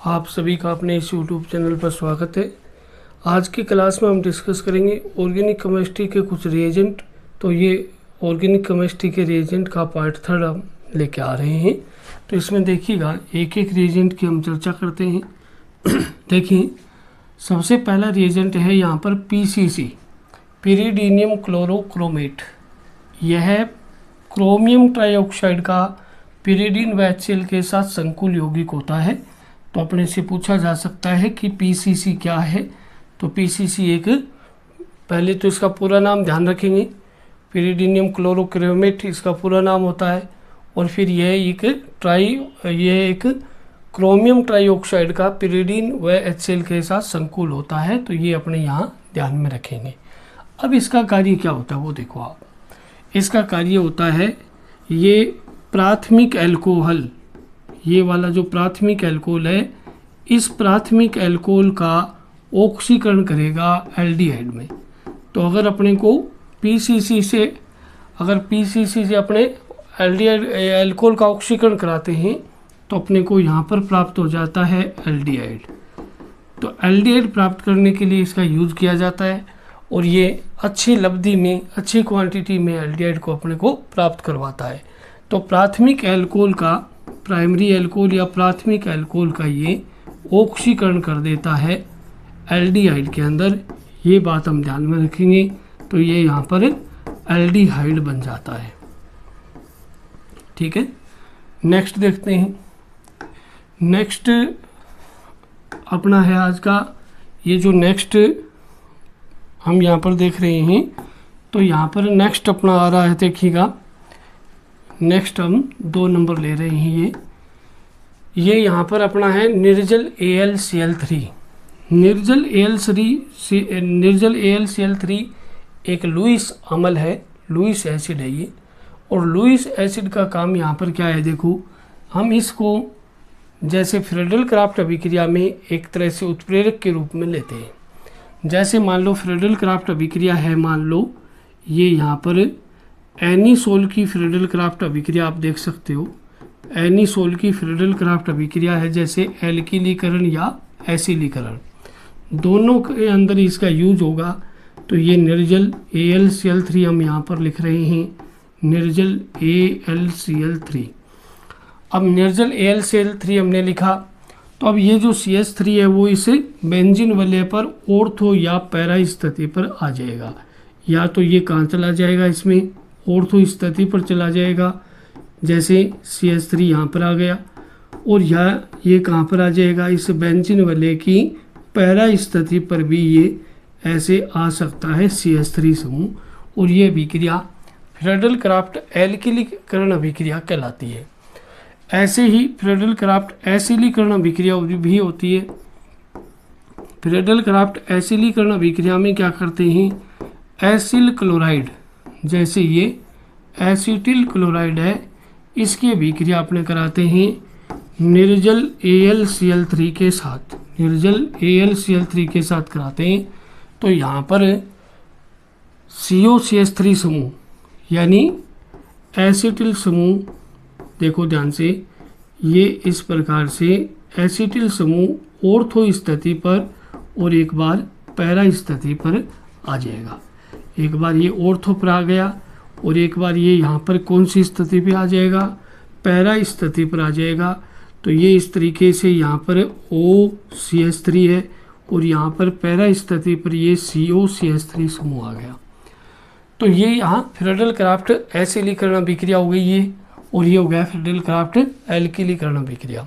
आप सभी का अपने इस YouTube चैनल पर स्वागत है। आज की क्लास में हम डिस्कस करेंगे ऑर्गेनिक केमिस्ट्री के कुछ रिएजेंट। तो ये ऑर्गेनिक केमिस्ट्री के रिएजेंट का पार्ट 3 हम लेके आ रहे हैं। तो इसमें देखिएगा एक एक रिएजेंट की हम चर्चा करते हैं। देखिए सबसे पहला रिएजेंट है यहाँ पर PCC, पिरिडीनियम क्लोरोक्रोमेट। यह क्रोमियम ट्राइऑक्साइड का पिरिडीन व HCl के साथ संकुल यौगिक होता है। तो अपने से पूछा जा सकता है कि PCC क्या है। तो PCC एक, पहले तो इसका पूरा नाम ध्यान रखेंगे, पिरिडीनियम क्लोरोक्रोमेट इसका पूरा नाम होता है। और फिर यह एक क्रोमियम ट्राइऑक्साइड का पिरिडीन व HCl के साथ संकुल होता है। तो ये अपने यहाँ ध्यान में रखेंगे। अब इसका कार्य क्या होता है वो देखो आप। इसका कार्य होता है, ये प्राथमिक एल्कोहल, ये वाला जो प्राथमिक एल्कोहल है, इस प्राथमिक एल्कोहल का ऑक्सीकरण करेगा एल्डिहाइड में। तो अगर अपने को PCC से अपने एल्डिहाइड एल्कोहल का ऑक्सीकरण कराते हैं तो अपने को यहाँ पर प्राप्त हो जाता है एल्डिहाइड। तो एल्डिहाइड प्राप्त करने के लिए इसका यूज किया जाता है और ये अच्छी लब्धि में, अच्छी क्वांटिटी में एल्डिहाइड को अपने को प्राप्त करवाता है। तो प्राथमिक एल्कोहल का, प्राइमरी एल्कोहल या प्राथमिक एल्कोहल का ये ऑक्सीकरण कर देता है एल्डिहाइड के अंदर। ये बात हम ध्यान में रखेंगे। तो ये यहाँ पर एल्डिहाइड बन जाता है। ठीक है, नेक्स्ट देखते हैं। नेक्स्ट अपना है आज का, ये जो नेक्स्ट हम यहाँ पर देख रहे हैं, तो यहाँ पर नेक्स्ट अपना आ रहा है, देखिएगा नेक्स्ट हम 2 नंबर ले रहे हैं। ये यहाँ पर अपना है निर्जल AlCl3। निर्जल AlCl3 एक लुईस अम्ल है, लुईस एसिड है ये। और लुईस एसिड का काम यहाँ पर क्या है, देखो हम इसको जैसे फ्रेडल क्राफ्ट अभिक्रिया में एक तरह से उत्प्रेरक के रूप में लेते हैं। जैसे मान लो फ्रेडल क्राफ्ट अभिक्रिया है, मान लो ये यहाँ पर एनीसोल की फ्रेडल क्राफ्ट अभिक्रिया आप देख सकते हो। एनीसोल की फ्रेडल क्राफ्ट अभिक्रिया है, जैसे एल्किलीकरण या एसिलीकरण, दोनों के अंदर इसका यूज होगा। तो ये निर्जल AlCl3 हम यहाँ पर लिख रहे हैं, निर्जल AlCl3। अब निर्जल AlCl3 हमने लिखा, तो अब ये जो CH3 है वो इस बेंजीन वलय पर ऑर्थो या पैरा स्थिति पर आ जाएगा। या तो ये कहाँ चला जाएगा, इसमें ऑर्थो स्थिति पर चला जाएगा, जैसे CH3 यहाँ पर आ गया। और ये कहाँ पर आ जाएगा, इस बेंजीन वलय की पैरा स्थिति पर भी ये ऐसे आ सकता है CH3 समूह। और ये अभिक्रिया फ्रेडल क्राफ्ट एल्किलीकरण अभिक्रिया कहलाती है। ऐसे ही फ्रेडल क्राफ्ट एसिलीकरण अभिक्रिया भी होती है। फ्रेडल क्राफ्ट एसिलीकरण अभिक्रिया में क्या करते हैं, एसिल क्लोराइड, जैसे ये एसिटिल क्लोराइड है, इसकी अभिक्रिया अपने कराते हैं निर्जल AlCl3 के साथ, निर्जल AlCl3 के साथ कराते हैं। तो यहाँ पर COCH3 समूह यानी एसिटिल समूह, देखो ध्यान से, ये इस प्रकार से एसिटिल समूह ऑर्थो स्थिति पर और एक बार पैरा स्थिति पर आ जाएगा। एक बार ये ऑर्थो पर आ गया और एक बार ये यहाँ पर कौन सी स्थिति पे आ जाएगा, पैरा स्थिति पर आ जाएगा। तो ये इस तरीके से यहाँ पर OCH3 है और यहाँ पर पैरा स्थिति पर ये COCH3 समूह आ गया। तो ये यहाँ फ्रेडल क्राफ्ट एसिलीकरण अभिक्रिया हो गई है और ये हो गया फ्रेडल क्राफ्ट एल्किलीकरण अभिक्रिया।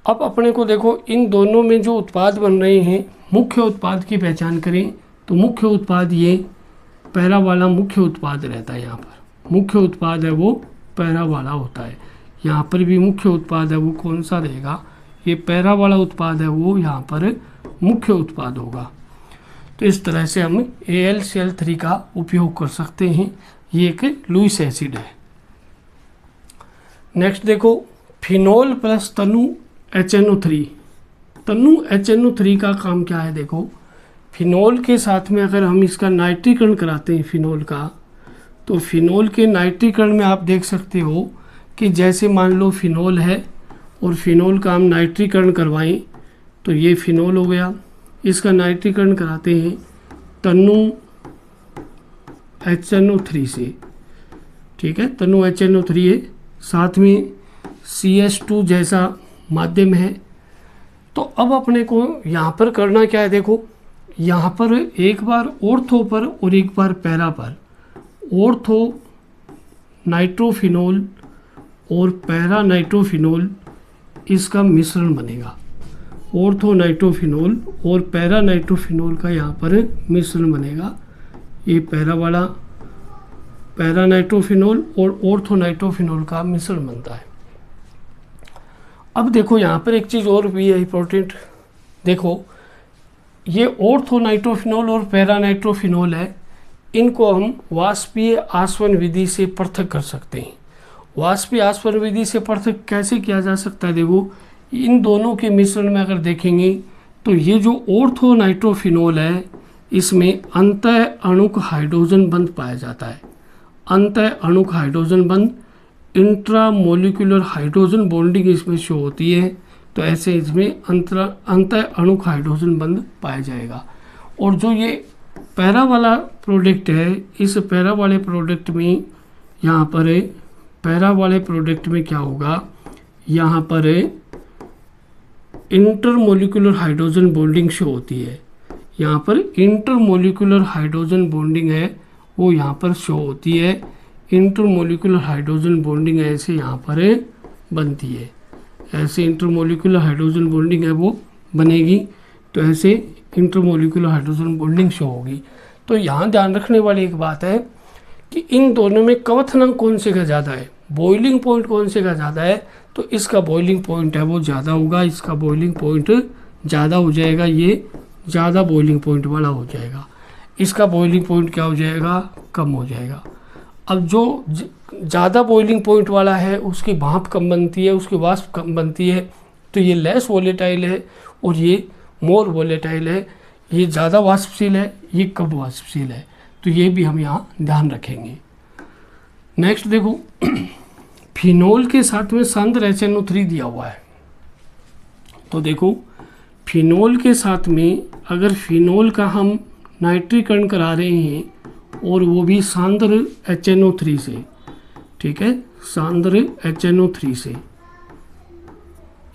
अब अपने को देखो इन दोनों में जो उत्पाद बन रहे हैं, मुख्य उत्पाद की पहचान करें तो मुख्य उत्पाद ये पैरा वाला मुख्य उत्पाद रहता है। यहाँ पर मुख्य उत्पाद है वो पैरा वाला होता है। यहाँ पर भी मुख्य उत्पाद है वो कौन सा रहेगा, ये पैरा वाला उत्पाद है वो यहाँ पर मुख्य उत्पाद होगा। तो इस तरह से हम AlCl3 का उपयोग कर सकते हैं। ये एक लुईस एसिड है। नेक्स्ट देखो फिनोल प्लस तनु HNO3। तनु HNO3 का काम क्या है, देखो फिनोल के साथ में अगर हम इसका नाइट्रीकरण कराते हैं फिनोल का, तो फिनोल के नाइट्रीकरण में आप देख सकते हो कि जैसे मान लो फिनोल है और फिनोल का हम नाइट्रीकरण करवाएं तो ये फिनोल हो गया। इसका नाइट्रीकरण कराते हैं तनु HNO3 से, ठीक है, तनु HNO3 है, साथ में CH2 जैसा माध्यम है। तो अब अपने को यहाँ पर करना क्या है, देखो यहाँ पर एक बार ऑर्थो पर और एक बार पैरा पर, ऑर्थो नाइट्रोफिनोल और पैरा नाइट्रोफिनोल इसका मिश्रण बनेगा। ऑर्थो नाइट्रोफिनोल और पैरा नाइट्रोफिनोल का यहाँ पर मिश्रण बनेगा। ये पैरा वाला पैरा नाइट्रोफिनोल और ऑर्थो नाइट्रोफिनोल का मिश्रण बनता है। अब देखो यहाँ पर एक चीज़ और भी है इंपॉर्टेंट, देखो ये ऑर्थो नाइट्रोफिनोल और पैरा नाइट्रोफिनोल है, इनको हम वाष्पीय आसवन विधि से पृथक कर सकते हैं। वाष्पीय आसवन विधि से पृथक कैसे किया जा सकता है, देखो इन दोनों के मिश्रण में अगर देखेंगे तो ये जो ऑर्थो नाइट्रोफिनोल है इसमें अंतः अणुक हाइड्रोजन बंध पाया जाता है। अंतः अणुक हाइड्रोजन बंध, इंट्रामोलिकुलर हाइड्रोजन बॉन्डिंग इसमें शो होती है, तो ऐसे इसमें अंतः अणुक हाइड्रोजन बंध पाया जाएगा। और जो ये पैरा वाला प्रोडक्ट है, इस पैरा वाले प्रोडक्ट में यहाँ पर पैरा वाले प्रोडक्ट में क्या होगा, यहाँ पर इंटरमोलिकुलर हाइड्रोजन बॉन्डिंग शो होती है। यहाँ पर इंटरमोलिकुलर हाइड्रोजन बॉन्डिंग है वो यहाँ पर शो होती है। इंटरमोलिकुलर हाइड्रोजन बॉन्डिंग ऐसे यहाँ पर बनती है, ऐसे इंटरमोलिकुलर हाइड्रोजन बॉन्डिंग है वो बनेगी, तो ऐसे इंटरमोलिकुलर हाइड्रोजन बॉन्डिंग शो होगी। तो यहाँ ध्यान रखने वाली एक बात है कि इन दोनों में कवथनांक कौन से का ज़्यादा है, बॉइलिंग पॉइंट कौन से का ज़्यादा है, तो इसका बॉइलिंग पॉइंट है वो ज़्यादा होगा, इसका बॉइलिंग पॉइंट ज़्यादा हो जाएगा, ये ज़्यादा बॉइलिंग पॉइंट वाला हो जाएगा। इसका बॉइलिंग पॉइंट क्या हो जाएगा, कम हो जाएगा। अब जो ज़्यादा बॉइलिंग पॉइंट वाला है उसकी भाप कम बनती है, उसकी वाष्प कम बनती है, तो ये लेस वोलेटाइल है और ये मोर वोलेटाइल है। ये ज़्यादा वाष्पशील है, ये कम वाष्पशील है, तो ये भी हम यहाँ ध्यान रखेंगे। नेक्स्ट देखो फिनोल के साथ में सांद्र HNO3 दिया हुआ है, तो देखो फिनोल के साथ में अगर फिनोल का हम नाइट्रीकरण करा रहे हैं और वो भी सांद्र HNO3 से, ठीक है, सांद्र HNO3 से,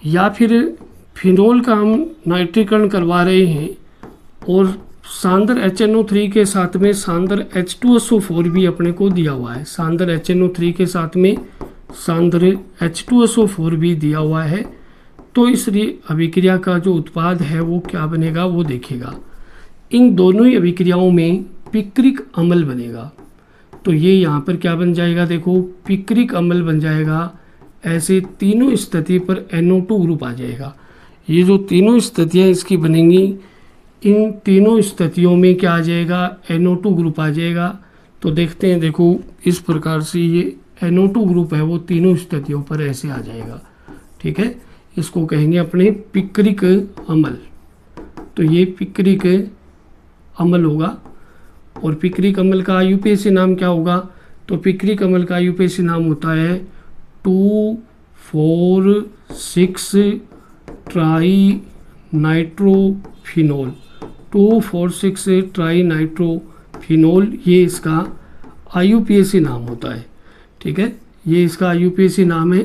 या फिर फिनोल का हम नाइट्रीकरण करवा रहे हैं और सांद्र HNO3 के साथ में सांद्र H2SO4 भी अपने को दिया हुआ है। सांद्र HNO3 के साथ में सांद्र H2SO4 भी दिया हुआ है, तो इस अभिक्रिया का जो उत्पाद है वो क्या बनेगा वो देखेगा। इन दोनों ही अभिक्रियाओं में पिक्रिक अम्ल बनेगा, तो ये यहाँ पर क्या बन जाएगा, देखो पिक्रिक अम्ल बन जाएगा। ऐसे तीनों स्थिति पर NO2 ग्रुप आ जाएगा। ये जो तीनों स्थितियाँ इसकी बनेंगी, इन तीनों स्थितियों में क्या आ जाएगा, NO2 ग्रुप आ जाएगा। तो देखते हैं, देखो इस प्रकार से ये NO2 ग्रुप है वो तीनों स्थितियों पर ऐसे आ जाएगा, ठीक है। इसको कहेंगे अपने पिक्रिक अम्ल, तो ये पिक्रिक अम्ल होगा। और पिक्रिक अम्ल का IUPAC नाम क्या होगा, तो पिक्रिक अम्ल का IUPAC नाम होता है 2,4,6 ट्राई नाइट्रोफिनोल। 2,4,6 ट्राई नाइट्रोफिनोल ये इसका IUPAC नाम होता है, ठीक है, ये इसका IUPAC नाम है।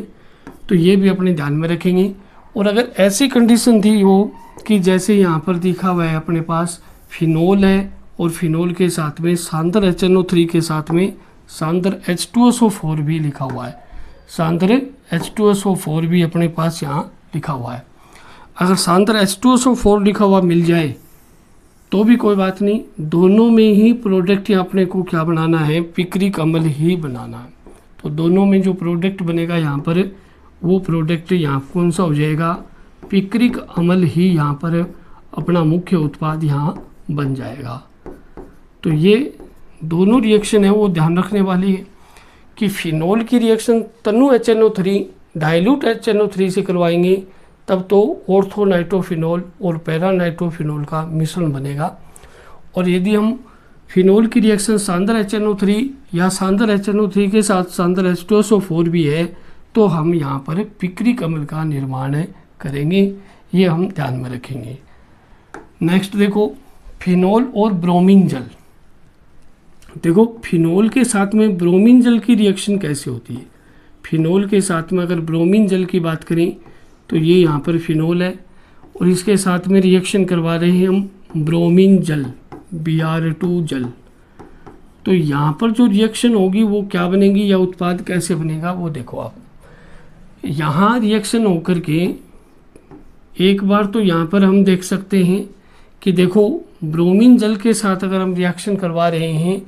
तो ये भी अपने ध्यान में रखेंगे। और अगर ऐसी कंडीशन थी हो कि जैसे यहाँ पर दिखा हुआ है अपने पास फिनोल है और फिनोल के साथ में सांद्र HNO3 के साथ में सांद्र H2SO4 भी लिखा हुआ है, सांद्र H2SO4 भी अपने पास यहाँ लिखा हुआ है। अगर सांद्र H2SO4 लिखा हुआ मिल जाए तो भी कोई बात नहीं, दोनों में ही प्रोडक्ट यहाँ अपने को क्या बनाना है, पिक्रिक अम्ल ही बनाना है। तो दोनों में जो प्रोडक्ट बनेगा यहाँ पर वो प्रोडक्ट यहाँ कौन सा हो जाएगा, पिक्रिक अम्ल ही यहाँ पर अपना मुख्य उत्पाद यहाँ बन जाएगा। तो ये दोनों रिएक्शन है वो ध्यान रखने वाली है कि फिनोल की रिएक्शन तनु HNO3 डाइल्यूट HNO3 से करवाएंगे तब तो ऑर्थो नाइट्रोफिनोल और पैरा नाइट्रोफिनोल का मिश्रण बनेगा। और यदि हम फिनोल की रिएक्शन सांद्र HNO3 या सांद्र HNO3 के साथ सांद्र H2SO4 भी है तो हम यहाँ पर पिक्रिक अम्ल का निर्माण करेंगे। ये हम ध्यान में रखेंगे। नेक्स्ट देखो फिनोल और ब्रोमीन जल। देखो फिनोल के साथ में ब्रोमीन जल की रिएक्शन कैसे होती है। फिनोल के साथ में अगर ब्रोमीन जल की बात करें तो ये यहाँ पर फिनोल है और इसके साथ में रिएक्शन करवा रहे हैं हम ब्रोमीन जल Br2 जल। तो यहाँ पर जो रिएक्शन होगी वो क्या बनेगी या उत्पाद कैसे बनेगा वो देखो आप। यहाँ रिएक्शन होकर के एक बार तो यहाँ पर हम देख सकते हैं कि देखो ब्रोमीन जल के साथ अगर हम रिएक्शन करवा रहे हैं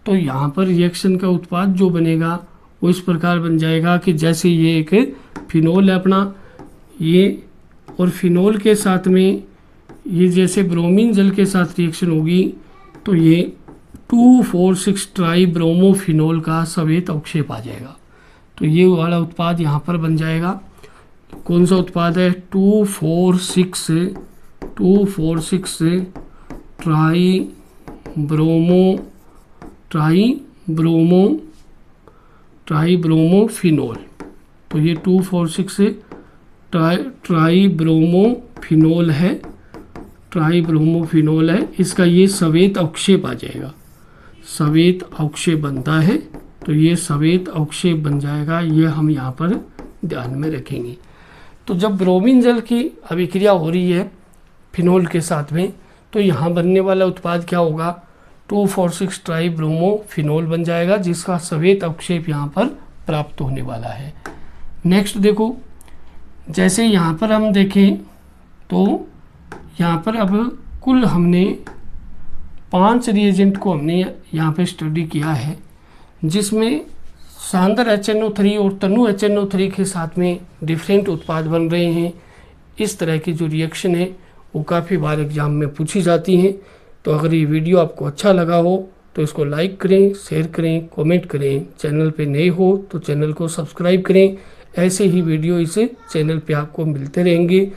तो यहाँ पर रिएक्शन का उत्पाद जो बनेगा वो इस प्रकार बन जाएगा कि जैसे ये एक फिनोल है अपना, ये और फिनोल के साथ में ये जैसे ब्रोमीन जल के साथ रिएक्शन होगी तो ये 2,4,6 ट्राई ब्रोमोफिनोल का सवेत अवक्षेप आ जाएगा। तो ये वाला उत्पाद यहाँ पर बन जाएगा। कौन सा उत्पाद है 2,4,6 ट्राई ब्रोमोफिनोल। तो ये 2,4,6 ट्राई ब्रोमोफिनोल है, इसका ये सवेत अवक्षेप आ जाएगा। सवेत अवक्षेप बनता है तो ये सवेत अवक्षेप बन जाएगा, ये हम यहाँ पर ध्यान में रखेंगे। तो जब ब्रोमीन जल की अभिक्रिया हो रही है फिनोल के साथ में तो यहाँ बनने वाला उत्पाद क्या होगा 2,4,6 ट्राई ब्रोमोफिनोल बन जाएगा, जिसका सवेत अवक्षेप यहाँ पर प्राप्त होने वाला है। नेक्स्ट देखो जैसे यहाँ पर हम देखें तो यहाँ पर अब कुल हमने 5 रिएजेंट को हमने यहाँ पे स्टडी किया है, जिसमें सांद्र HNO3 और तनु HNO3 के साथ में डिफरेंट उत्पाद बन रहे हैं। इस तरह की जो रिएक्शन है वो काफ़ी बार एग्जाम में पूछी जाती हैं। तो अगर ये वीडियो आपको अच्छा लगा हो तो इसको लाइक करें, शेयर करें, कमेंट करें। चैनल पे नए हो तो चैनल को सब्सक्राइब करें। ऐसे ही वीडियो इस चैनल पे आपको मिलते रहेंगे।